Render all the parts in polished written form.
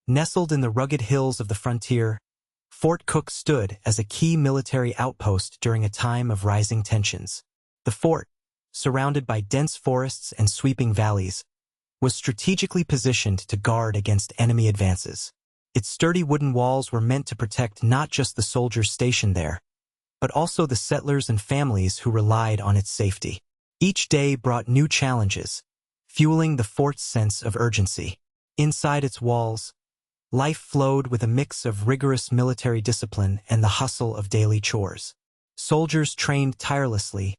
Nestled in the rugged hills of the frontier, Fort Cook stood as a key military outpost during a time of rising tensions. The fort, surrounded by dense forests and sweeping valleys, was strategically positioned to guard against enemy advances. Its sturdy wooden walls were meant to protect not just the soldiers stationed there, but also the settlers and families who relied on its safety. Each day brought new challenges, fueling the fort's sense of urgency. Inside its walls, life flowed with a mix of rigorous military discipline and the hustle of daily chores. Soldiers trained tirelessly,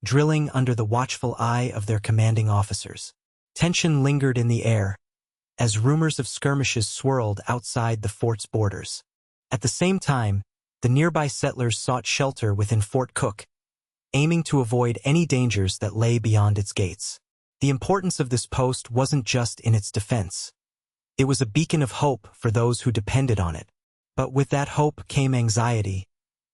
drilling under the watchful eye of their commanding officers. Tension lingered in the air, as rumors of skirmishes swirled outside the fort's borders. At the same time, the nearby settlers sought shelter within Fort Cook, aiming to avoid any dangers that lay beyond its gates. The importance of this post wasn't just in its defense. It was a beacon of hope for those who depended on it. But with that hope came anxiety,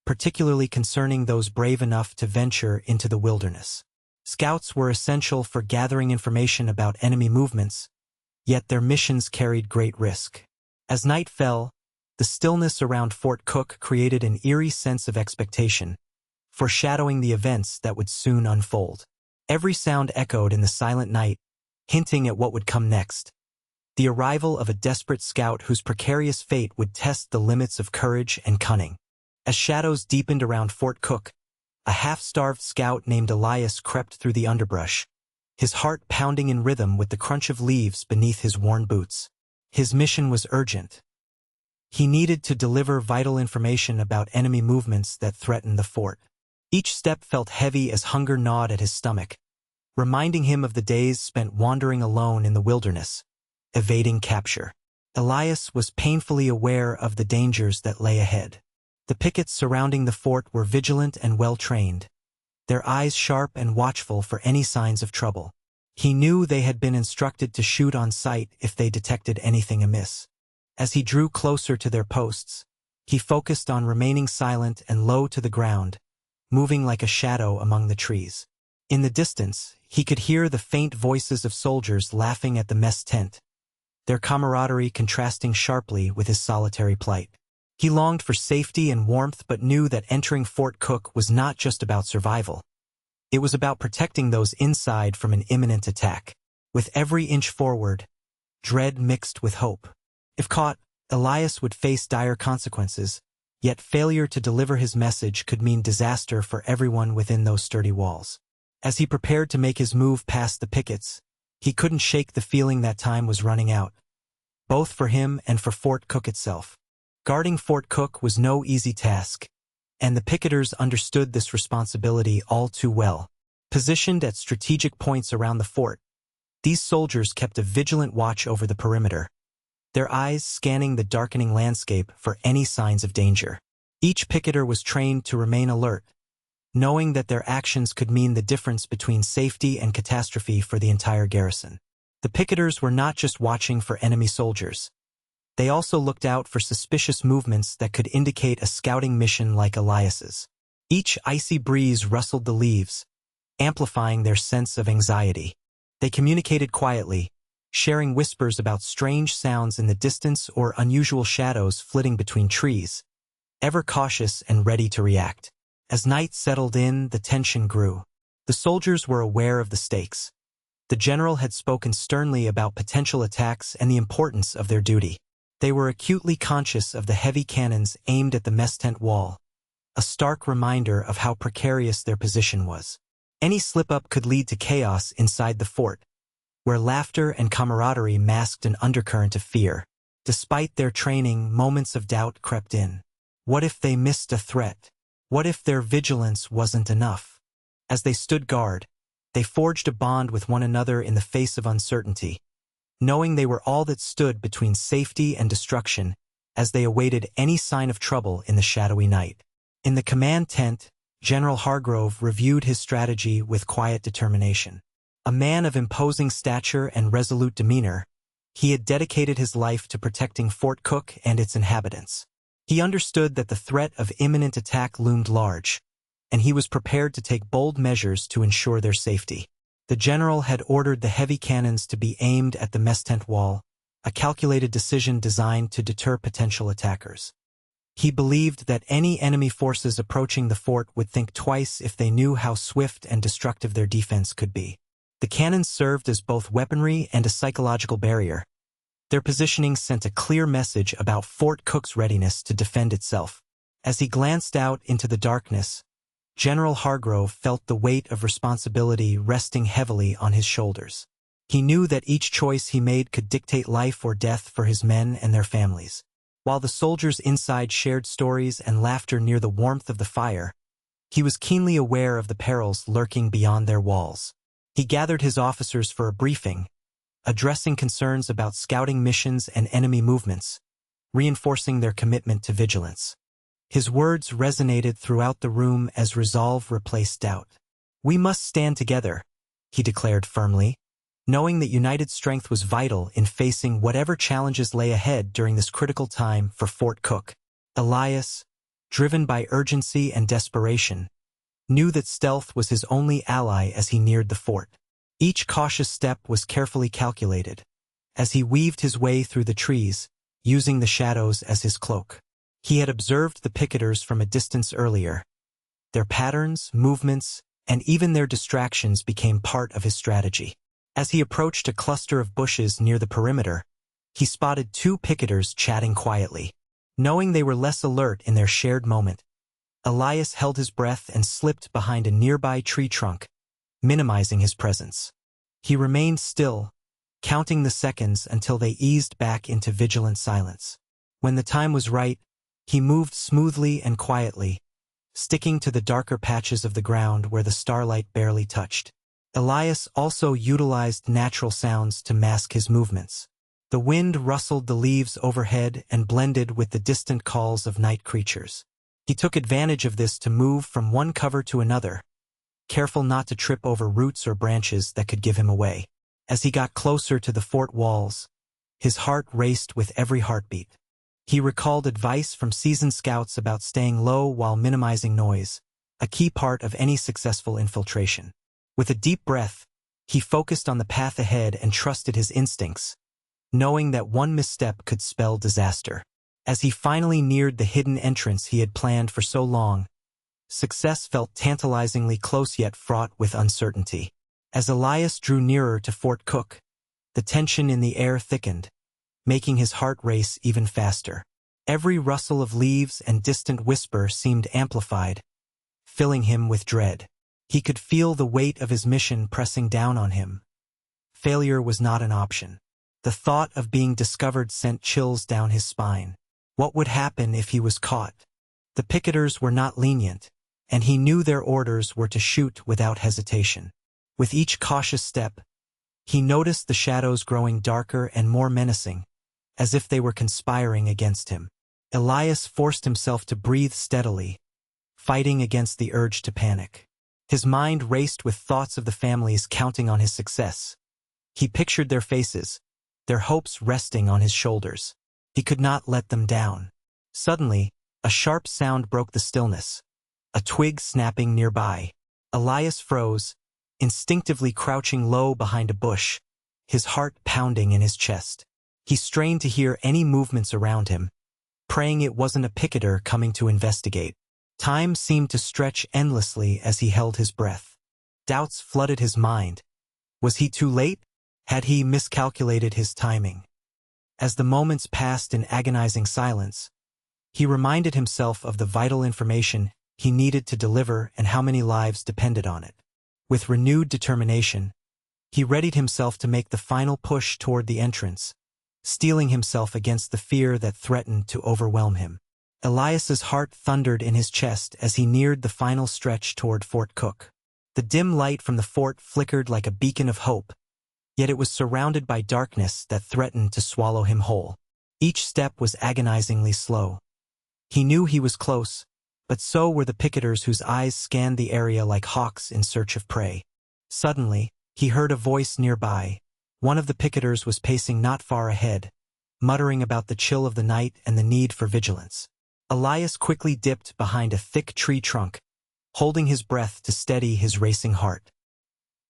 particularly concerning those brave enough to venture into the wilderness. Scouts were essential for gathering information about enemy movements, yet their missions carried great risk. As night fell, the stillness around Fort Cook created an eerie sense of expectation, foreshadowing the events that would soon unfold. Every sound echoed in the silent night, hinting at what would come next. The arrival of a desperate scout whose precarious fate would test the limits of courage and cunning. As shadows deepened around Fort Cook, a half-starved scout named Elias crept through the underbrush, his heart pounding in rhythm with the crunch of leaves beneath his worn boots. His mission was urgent. He needed to deliver vital information about enemy movements that threatened the fort. Each step felt heavy as hunger gnawed at his stomach, reminding him of the days spent wandering alone in the wilderness, evading capture. Elias was painfully aware of the dangers that lay ahead. The pickets surrounding the fort were vigilant and well-trained, their eyes sharp and watchful for any signs of trouble. He knew they had been instructed to shoot on sight if they detected anything amiss. As he drew closer to their posts, he focused on remaining silent and low to the ground, moving like a shadow among the trees. In the distance, he could hear the faint voices of soldiers laughing at the mess tent, their camaraderie contrasting sharply with his solitary plight. He longed for safety and warmth but knew that entering Fort Cook was not just about survival. It was about protecting those inside from an imminent attack. With every inch forward, dread mixed with hope. If caught, Elias would face dire consequences, yet failure to deliver his message could mean disaster for everyone within those sturdy walls. As he prepared to make his move past the pickets, he couldn't shake the feeling that time was running out, both for him and for Fort Cook itself. Guarding Fort Cook was no easy task, and the picketers understood this responsibility all too well. Positioned at strategic points around the fort, these soldiers kept a vigilant watch over the perimeter, their eyes scanning the darkening landscape for any signs of danger. Each picketer was trained to remain alert, knowing that their actions could mean the difference between safety and catastrophe for the entire garrison. The picketers were not just watching for enemy soldiers. They also looked out for suspicious movements that could indicate a scouting mission like Elias's. Each icy breeze rustled the leaves, amplifying their sense of anxiety. They communicated quietly, sharing whispers about strange sounds in the distance or unusual shadows flitting between trees, ever cautious and ready to react. As night settled in, the tension grew. The soldiers were aware of the stakes. The general had spoken sternly about potential attacks and the importance of their duty. They were acutely conscious of the heavy cannons aimed at the mess tent wall, a stark reminder of how precarious their position was. Any slip-up could lead to chaos inside the fort, where laughter and camaraderie masked an undercurrent of fear. Despite their training, moments of doubt crept in. What if they missed a threat? What if their vigilance wasn't enough? As they stood guard, they forged a bond with one another in the face of uncertainty, knowing they were all that stood between safety and destruction as they awaited any sign of trouble in the shadowy night. In the command tent, General Hargrove reviewed his strategy with quiet determination. A man of imposing stature and resolute demeanor, he had dedicated his life to protecting Fort Cook and its inhabitants. He understood that the threat of imminent attack loomed large, and he was prepared to take bold measures to ensure their safety. The general had ordered the heavy cannons to be aimed at the mess tent wall, a calculated decision designed to deter potential attackers. He believed that any enemy forces approaching the fort would think twice if they knew how swift and destructive their defense could be. The cannons served as both weaponry and a psychological barrier. Their positioning sent a clear message about Fort Cook's readiness to defend itself. As he glanced out into the darkness, General Hargrove felt the weight of responsibility resting heavily on his shoulders. He knew that each choice he made could dictate life or death for his men and their families. While the soldiers inside shared stories and laughter near the warmth of the fire, he was keenly aware of the perils lurking beyond their walls. He gathered his officers for a briefing, addressing concerns about scouting missions and enemy movements, reinforcing their commitment to vigilance. His words resonated throughout the room as resolve replaced doubt. "We must stand together," he declared firmly, knowing that united strength was vital in facing whatever challenges lay ahead during this critical time for Fort Cook. Elias, driven by urgency and desperation, knew that stealth was his only ally as he neared the fort. Each cautious step was carefully calculated, as he weaved his way through the trees, using the shadows as his cloak. He had observed the picketers from a distance earlier. Their patterns, movements, and even their distractions became part of his strategy. As he approached a cluster of bushes near the perimeter, he spotted two picketers chatting quietly. Knowing they were less alert in their shared moment, Elias held his breath and slipped behind a nearby tree trunk, minimizing his presence. He remained still, counting the seconds until they eased back into vigilant silence. When the time was right, he moved smoothly and quietly, sticking to the darker patches of the ground where the starlight barely touched. Elias also utilized natural sounds to mask his movements. The wind rustled the leaves overhead and blended with the distant calls of night creatures. He took advantage of this to move from one cover to another, careful not to trip over roots or branches that could give him away. As he got closer to the fort walls, his heart raced with every heartbeat. He recalled advice from seasoned scouts about staying low while minimizing noise, a key part of any successful infiltration. With a deep breath, he focused on the path ahead and trusted his instincts, knowing that one misstep could spell disaster. As he finally neared the hidden entrance he had planned for so long, success felt tantalizingly close yet fraught with uncertainty. As Elias drew nearer to Fort Cook, the tension in the air thickened, making his heart race even faster. Every rustle of leaves and distant whisper seemed amplified, filling him with dread. He could feel the weight of his mission pressing down on him. Failure was not an option. The thought of being discovered sent chills down his spine. What would happen if he was caught? The picketers were not lenient, and he knew their orders were to shoot without hesitation. With each cautious step, he noticed the shadows growing darker and more menacing, as if they were conspiring against him. Elias forced himself to breathe steadily, fighting against the urge to panic. His mind raced with thoughts of the families counting on his success. He pictured their faces, their hopes resting on his shoulders. He could not let them down. Suddenly, a sharp sound broke the stillness, a twig snapping nearby. Elias froze, instinctively crouching low behind a bush, his heart pounding in his chest. He strained to hear any movements around him, praying it wasn't a picketer coming to investigate. Time seemed to stretch endlessly as he held his breath. Doubts flooded his mind. Was he too late? Had he miscalculated his timing? As the moments passed in agonizing silence, he reminded himself of the vital information he needed to deliver and how many lives depended on it. With renewed determination, he readied himself to make the final push toward the entrance, steeling himself against the fear that threatened to overwhelm him. Elias's heart thundered in his chest as he neared the final stretch toward Fort Cook. The dim light from the fort flickered like a beacon of hope, yet it was surrounded by darkness that threatened to swallow him whole. Each step was agonizingly slow. He knew he was close, but so were the picketers whose eyes scanned the area like hawks in search of prey. Suddenly, he heard a voice nearby. One of the picketers was pacing not far ahead, muttering about the chill of the night and the need for vigilance. Elias quickly dipped behind a thick tree trunk, holding his breath to steady his racing heart.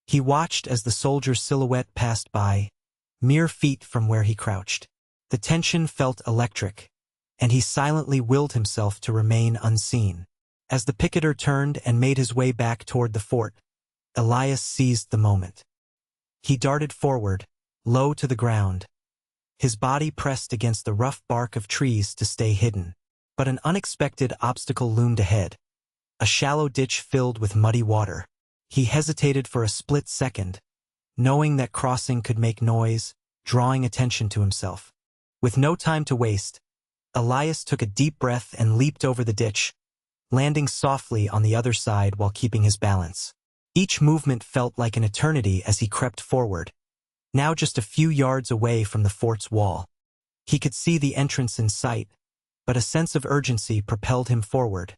He watched as the soldier's silhouette passed by, mere feet from where he crouched. The tension felt electric, and he silently willed himself to remain unseen. As the picketer turned and made his way back toward the fort, Elias seized the moment. He darted forward, low to the ground, his body pressed against the rough bark of trees to stay hidden. But an unexpected obstacle loomed ahead, a shallow ditch filled with muddy water. He hesitated for a split second, knowing that crossing could make noise, drawing attention to himself. With no time to waste, Elias took a deep breath and leaped over the ditch, landing softly on the other side while keeping his balance. Each movement felt like an eternity as he crept forward, now just a few yards away from the fort's wall. He could see the entrance in sight, but a sense of urgency propelled him forward.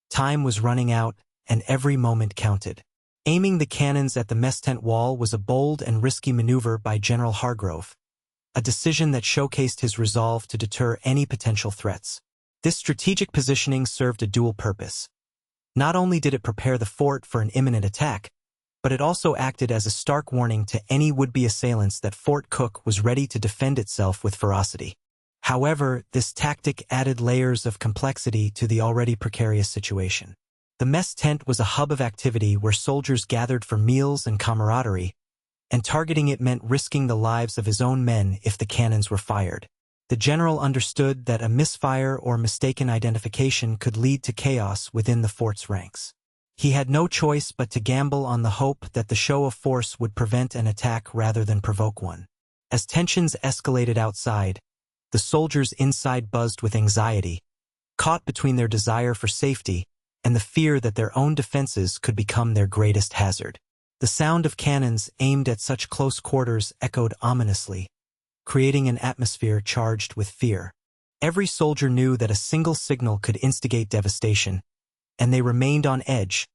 Time was running out, and every moment counted. Aiming the cannons at the mess tent wall was a bold and risky maneuver by General Hargrove, a decision that showcased his resolve to deter any potential threats. This strategic positioning served a dual purpose. Not only did it prepare the fort for an imminent attack, but it also acted as a stark warning to any would-be assailants that Fort Cook was ready to defend itself with ferocity. However, this tactic added layers of complexity to the already precarious situation. The mess tent was a hub of activity where soldiers gathered for meals and camaraderie, and targeting it meant risking the lives of his own men if the cannons were fired. The general understood that a misfire or mistaken identification could lead to chaos within the fort's ranks. He had no choice but to gamble on the hope that the show of force would prevent an attack rather than provoke one. As tensions escalated outside, the soldiers inside buzzed with anxiety, caught between their desire for safety and the fear that their own defenses could become their greatest hazard. The sound of cannons aimed at such close quarters echoed ominously, creating an atmosphere charged with fear. Every soldier knew that a single signal could instigate devastation, and they remained on edge,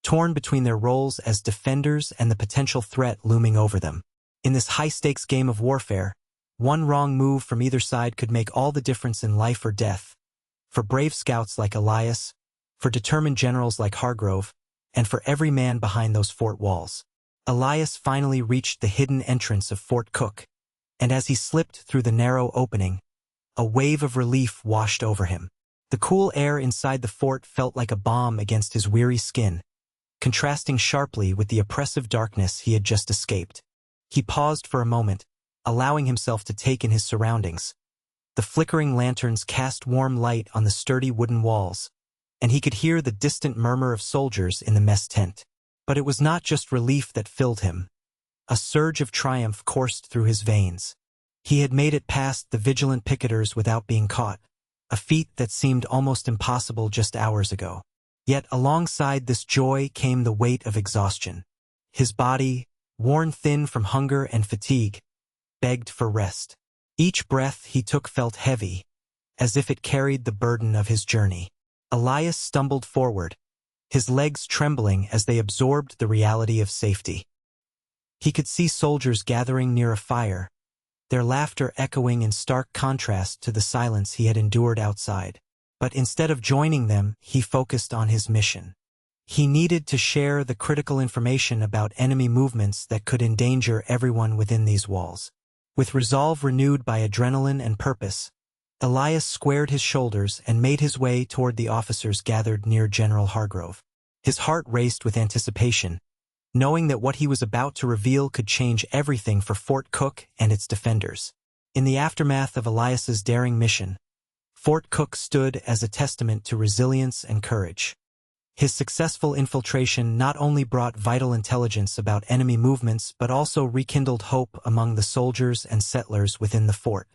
torn between their roles as defenders and the potential threat looming over them. In this high-stakes game of warfare, one wrong move from either side could make all the difference in life or death. For brave scouts like Elias, for determined generals like Hargrove, and for every man behind those fort walls. Elias finally reached the hidden entrance of Fort Cook, and as he slipped through the narrow opening, a wave of relief washed over him. The cool air inside the fort felt like a balm against his weary skin, contrasting sharply with the oppressive darkness he had just escaped. He paused for a moment, allowing himself to take in his surroundings. The flickering lanterns cast warm light on the sturdy wooden walls, and he could hear the distant murmur of soldiers in the mess tent. But it was not just relief that filled him. A surge of triumph coursed through his veins. He had made it past the vigilant picketers without being caught, a feat that seemed almost impossible just hours ago. Yet alongside this joy came the weight of exhaustion. His body, worn thin from hunger and fatigue, begged for rest. Each breath he took felt heavy, as if it carried the burden of his journey. Elias stumbled forward, his legs trembling as they absorbed the reality of safety. He could see soldiers gathering near a fire, their laughter echoing in stark contrast to the silence he had endured outside. But instead of joining them, he focused on his mission. He needed to share the critical information about enemy movements that could endanger everyone within these walls. With resolve renewed by adrenaline and purpose, Elias squared his shoulders and made his way toward the officers gathered near General Hargrove. His heart raced with anticipation, knowing that what he was about to reveal could change everything for Fort Cook and its defenders. In the aftermath of Elias's daring mission, Fort Cook stood as a testament to resilience and courage. His successful infiltration not only brought vital intelligence about enemy movements but also rekindled hope among the soldiers and settlers within the fort.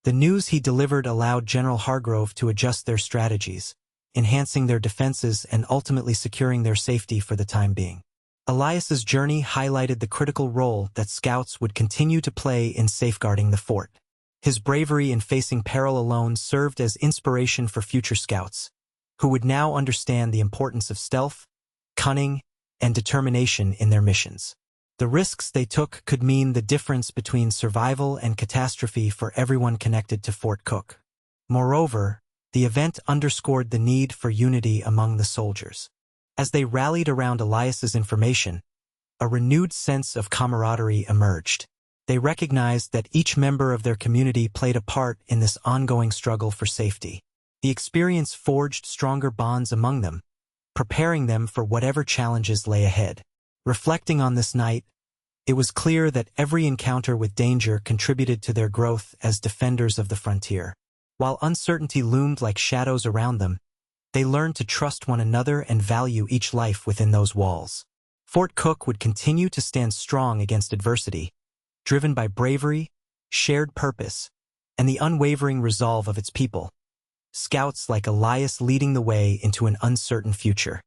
The news he delivered allowed General Hargrove to adjust their strategies, enhancing their defenses and ultimately securing their safety for the time being. Elias's journey highlighted the critical role that scouts would continue to play in safeguarding the fort. His bravery in facing peril alone served as inspiration for future scouts, who would now understand the importance of stealth, cunning, and determination in their missions. The risks they took could mean the difference between survival and catastrophe for everyone connected to Fort Cook. Moreover, the event underscored the need for unity among the soldiers. As they rallied around Elias's information, a renewed sense of camaraderie emerged. They recognized that each member of their community played a part in this ongoing struggle for safety. The experience forged stronger bonds among them, preparing them for whatever challenges lay ahead. Reflecting on this night, it was clear that every encounter with danger contributed to their growth as defenders of the frontier. While uncertainty loomed like shadows around them, they learned to trust one another and value each life within those walls. Fort Cook would continue to stand strong against adversity, driven by bravery, shared purpose, and the unwavering resolve of its people. Scouts like Elias leading the way into an uncertain future.